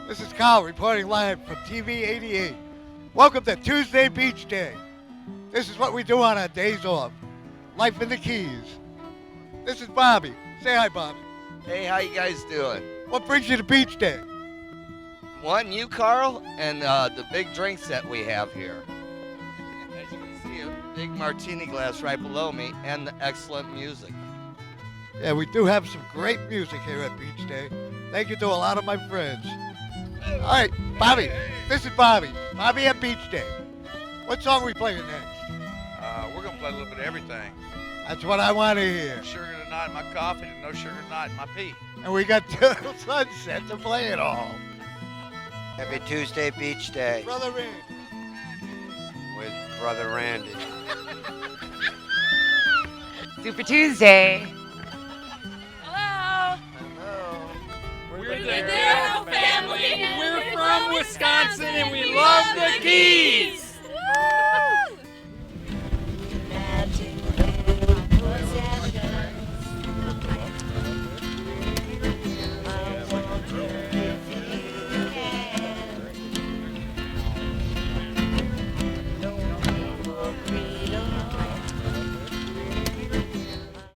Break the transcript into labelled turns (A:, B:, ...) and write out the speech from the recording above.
A: This is Kyle reporting live from TV88. Welcome to Tuesday Beach Day. This is what we do on our days off. Life in the Keys. This is Bobby. Say hi, Bobby.
B: Hey, how you guys doing?
A: What brings you to Beach Day?
B: One, you, Carl, and the big drinks that we have here. As you can see, a big martini glass right below me, and the excellent music.
A: Yeah, we do have some great music here at Beach Day. Thank you to a lot of my friends. All right, Bobby. This is Bobby. Bobby at Beach Day. What song are we playing next?
C: We're going to play a little bit of everything.
A: That's what I want to hear.
C: Sugar tonight in my coffee and no sugar tonight in my pee.
A: And we got till sunset to play it all.
D: Happy Tuesday Beach Day
A: Brother Randy.
D: with Brother Randy.
E: Super Tuesday.
F: Hello.
D: Hello.
F: We're the Darrow family. We're from Wisconsin and we love the Keys.